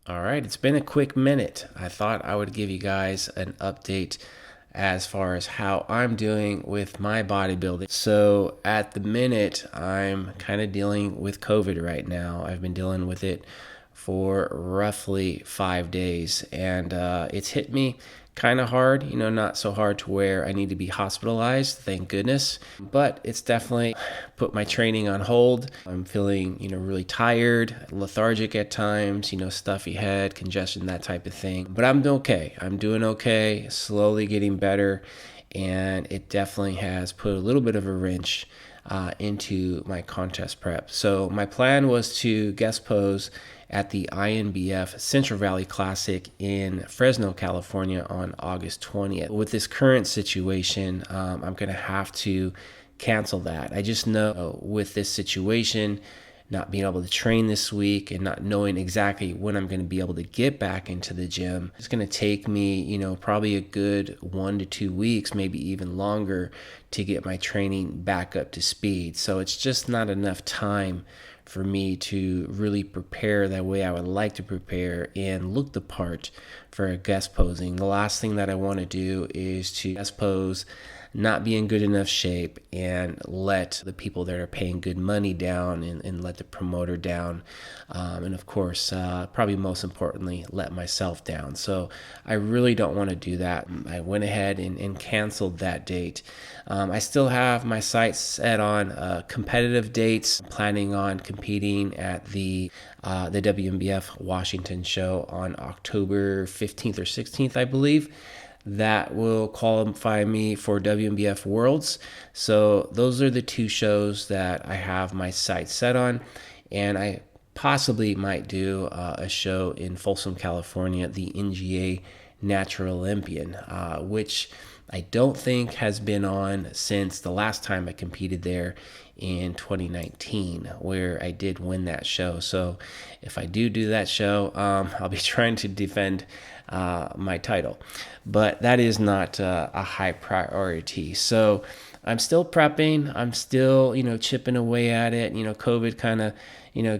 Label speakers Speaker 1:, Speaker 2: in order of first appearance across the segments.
Speaker 1: All right, it's been a quick minute. I thought I would give you guys an update as far as how I'm doing with my bodybuilding. So, at the minute, I'm kind of dealing with COVID right now. I've been dealing with it for roughly 5 days, and it's hit me kind of hard, not so hard to where I need to be hospitalized, thank goodness. But it's definitely put my training on hold. I'm feeling, really tired, lethargic at times, stuffy head, congestion, that type of thing. But I'm okay. I'm doing okay, slowly getting better. And it definitely has put a little bit of a wrench into my contest prep. So my plan was to guest pose at the WNBF Central Valley Classic in Fresno, California on August 20th. With this current situation, I'm going to have to cancel that. I just know with this situation, not being able to train this week and not knowing exactly when I'm going to be able to get back into the gym, it's going to take me, probably a good 1 to 2 weeks, maybe even longer, to get my training back up to speed. So it's just not enough time for me to really prepare that way I would like to prepare and look the part for guest posing. The last thing that I want to do is to guest pose, not be in good enough shape, and let the people that are paying good money down and let the promoter down. And of course, probably most importantly, let myself down. So I really don't want to do that. I went ahead and canceled that date. I still have my sights set on competitive dates. I'm planning on competing at the WNBF Washington show on October 15th or 16th, I believe. That will qualify me for WNBF Worlds. So those are the two shows that I have my sights set on. And I possibly might do a show in Folsom, California, the NGA Natural Olympian, which I don't think has been on since the last time I competed there in 2019, where I did win that show. So if I do that show, I'll be trying to defend my title, but that is not a high priority. So I'm still prepping. I'm still, chipping away at it. COVID kind of,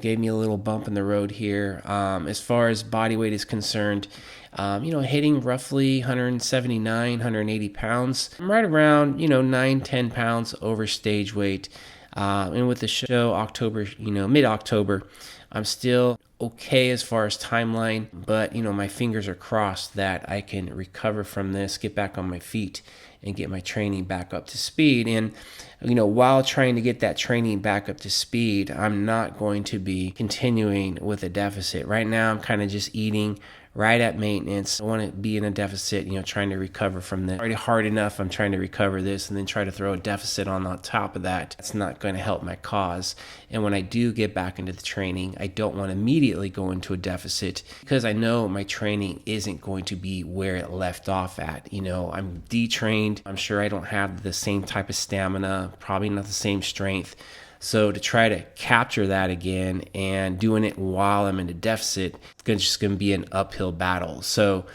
Speaker 1: gave me a little bump in the road here. As far as body weight is concerned, hitting roughly 179, 180 pounds. I'm right around, 9, 10 pounds over stage weight. And with the show October, mid-October, I'm still okay as far as timeline, but my fingers are crossed that I can recover from this, get back on my feet, and get my training back up to speed. And while trying to get that training back up to speed, I'm not going to be continuing with a deficit. Right now, I'm kind of just eating right at maintenance. I want to be in a deficit, trying to recover from this. Already hard enough, I'm trying to recover this and then try to throw a deficit on top of that. That's not going to help my cause. And when I do get back into the training, I don't want to immediately go into a deficit because I know my training isn't going to be where it left off at. I'm detrained. I'm sure I don't have the same type of stamina, probably not the same strength. So to try to capture that again and doing it while I'm in a deficit, it's just going to be an uphill battle. So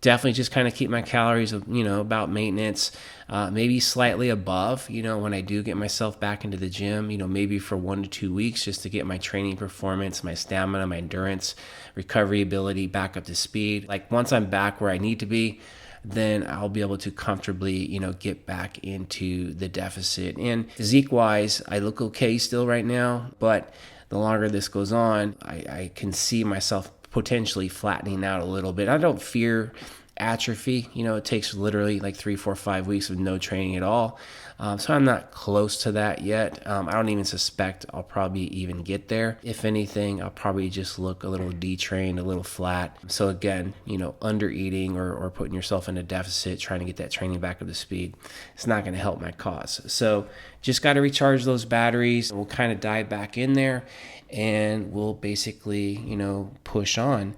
Speaker 1: definitely just kind of keep my calories, about maintenance, maybe slightly above, when I do get myself back into the gym, maybe for 1 to 2 weeks just to get my training performance, my stamina, my endurance, recovery ability back up to speed. Like once I'm back where I need to be, then I'll be able to comfortably, get back into the deficit. And physique-wise, I look okay still right now, but the longer this goes on, I can see myself potentially flattening out a little bit. I don't fear atrophy. It takes literally like 3, 4, 5 weeks of no training at all. So I'm not close to that yet. I don't even suspect I'll probably even get there. If anything, I'll probably just look a little detrained, a little flat. So again, under eating or putting yourself in a deficit, trying to get that training back up to speed, it's not going to help my cause. So just got to recharge those batteries. We'll kind of dive back in there and we'll basically, push on,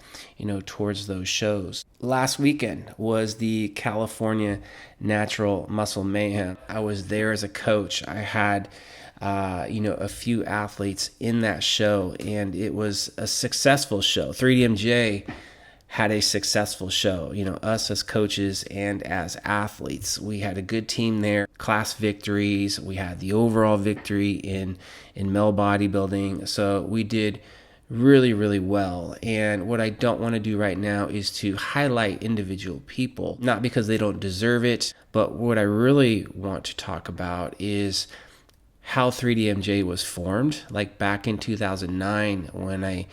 Speaker 1: towards those shows. Last weekend was the California Natural Muscle Mayhem. I was there as a coach. I had, a few athletes in that show, and it was a successful show. 3DMJ had a successful show. Us as coaches and as athletes, we had a good team there. Class victories. We had the overall victory in male bodybuilding. So we did really, really well. And what I don't want to do right now is to highlight individual people, not because they don't deserve it, but what I really want to talk about is how 3DMJ was formed. Like back in 2009, when I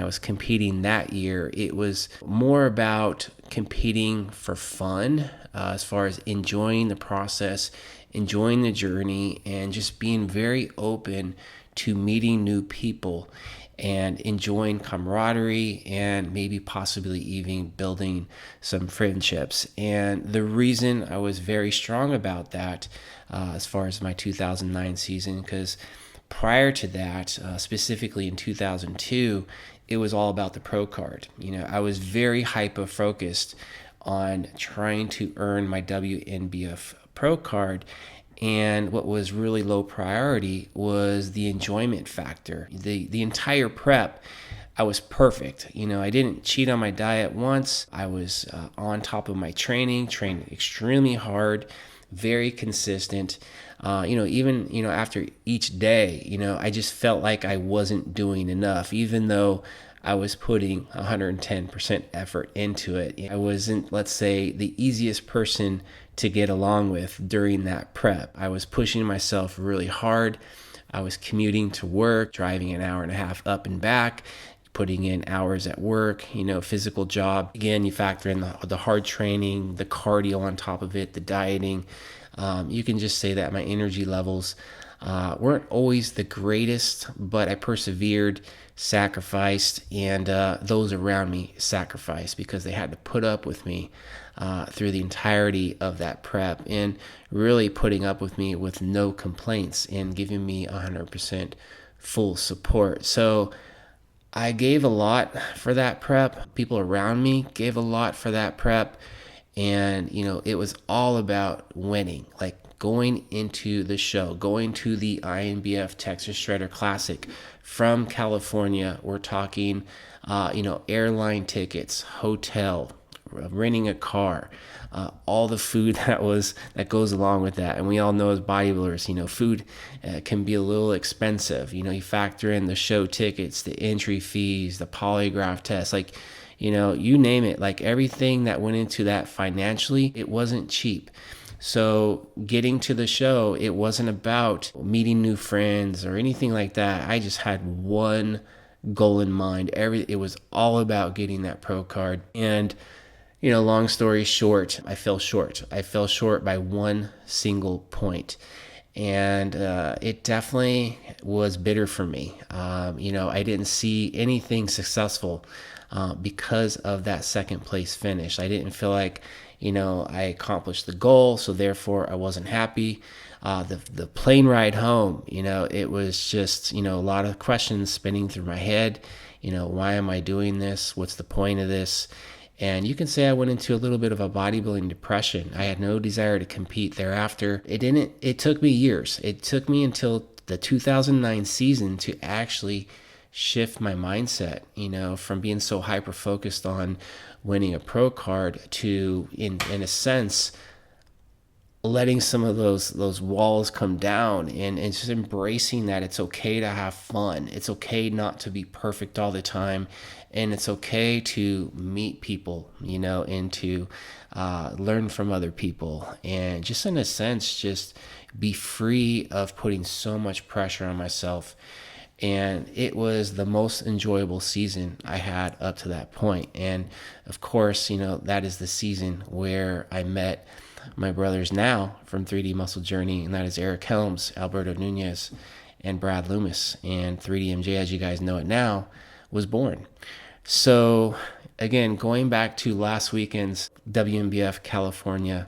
Speaker 1: was competing that year, it was more about competing for fun, as far as enjoying the process, enjoying the journey, and just being very open to meeting new people and enjoying camaraderie and maybe possibly even building some friendships. And the reason I was very strong about that, as far as my 2009 season, because prior to that, specifically in 2002, it was all about the pro card. I was very hyper-focused on trying to earn my WNBF pro card. And what was really low priority was the enjoyment factor. The entire prep, I was perfect. I didn't cheat on my diet once. I was on top of my training, trained extremely hard, very consistent. Even after each day, I just felt like I wasn't doing enough, even though I was putting 110% effort into it. I wasn't, let's say, the easiest person to get along with during that prep. I was pushing myself really hard. I was commuting to work, driving an hour and a half up and back, putting in hours at work, physical job. Again, you factor in the hard training, the cardio on top of it, the dieting. You can just say that my energy levels weren't always the greatest, but I persevered, sacrificed, and those around me sacrificed because they had to put up with me through the entirety of that prep, and really putting up with me with no complaints and giving me 100% full support. So I gave a lot for that prep. People around me gave a lot for that prep. And, it was all about winning, like going into the show, going to the INBF Texas Shredder Classic from California. We're talking, airline tickets, hotel, renting a car, all the food that goes along with that. And we all know as bodybuilders, food can be a little expensive. You factor in the show tickets, the entry fees, the polygraph test, you name it, like everything that went into that financially, it wasn't cheap. So getting to the show, it wasn't about meeting new friends or anything like that. I just had one goal in mind. It was all about getting that pro card. And, long story short, I fell short. I fell short by one single point. And it definitely was bitter for me. I didn't see anything successful because of that second place finish. I didn't feel like, I accomplished the goal, so therefore I wasn't happy. The plane ride home, it was just, a lot of questions spinning through my head. Why am I doing this? What's the point of this? And you can say I went into a little bit of a bodybuilding depression. I had no desire to compete thereafter. It took me years. It took me until the 2009 season to actually shift my mindset, from being so hyper focused on winning a pro card to, in a sense, letting some of those walls come down and just embracing that it's okay to have fun. It's okay not to be perfect all the time. And it's okay to meet people, and to learn from other people. And just in a sense, just be free of putting so much pressure on myself. And it was the most enjoyable season I had up to that point. And of course, that is the season where I met my brothers now from 3D Muscle Journey, and that is Eric Helms, Alberto Nunez, and Brad Loomis. And 3DMJ, as you guys know it now, was born. So again, going back to last weekend's WNBF California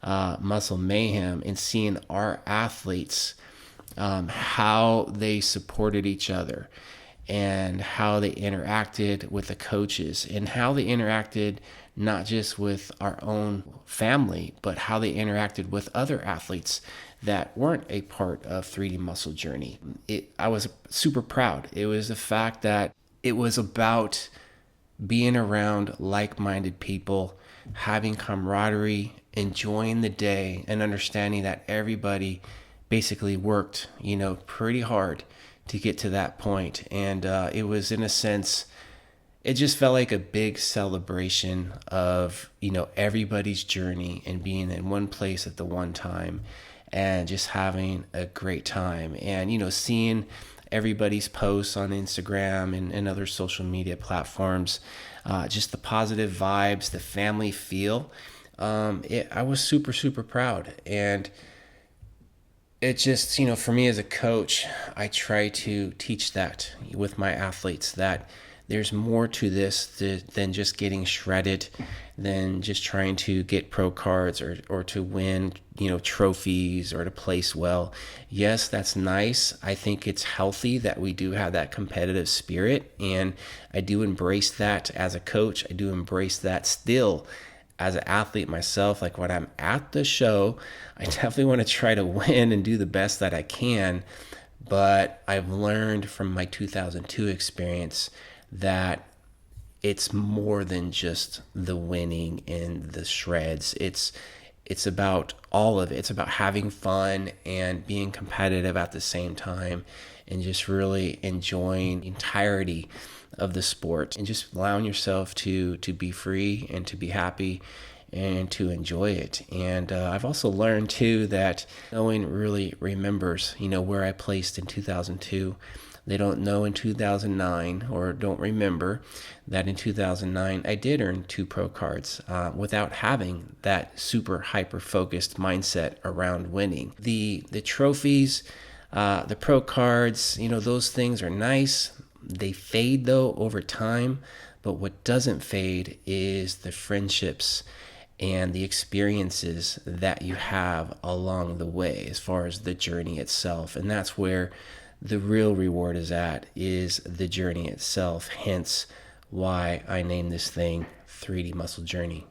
Speaker 1: Muscle Mayhem and seeing our athletes, how they supported each other and how they interacted with the coaches and how they interacted not just with our own family, but how they interacted with other athletes that weren't a part of 3D Muscle Journey. I was super proud. It was the fact that it was about being around like-minded people, having camaraderie, enjoying the day, and understanding that everybody basically worked, pretty hard to get to that point. And it was, in a sense, it just felt like a big celebration of, everybody's journey and being in one place at the one time and just having a great time. And, seeing everybody's posts on Instagram and other social media platforms, just the positive vibes, the family feel. I was super, super proud. And it just, for me as a coach, I try to teach that with my athletes, that there's more to this than just getting shredded, than just trying to get pro cards or to win, trophies or to place well. Yes, that's nice. I think it's healthy that we do have that competitive spirit, and I do embrace that as a coach. I do embrace that still as an athlete myself. Like, when I'm at the show, I definitely want to try to win and do the best that I can. But I've learned from my 2002 experience that it's more than just the winning and the shreds. It's about all of it. It's about having fun and being competitive at the same time, and just really enjoying the entirety of the sport, and just allowing yourself to be free and to be happy and to enjoy it. And I've also learned too that no one really remembers, where I placed in 2002. They don't know in 2009, or don't remember that in 2009 I did earn 2 pro cards without having that super hyper focused mindset around winning. The trophies, the pro cards, those things are nice. They fade though over time, but what doesn't fade is the friendships and the experiences that you have along the way, as far as the journey itself. And that's where the real reward is the journey itself. Hence why I named this thing 3D Muscle Journey.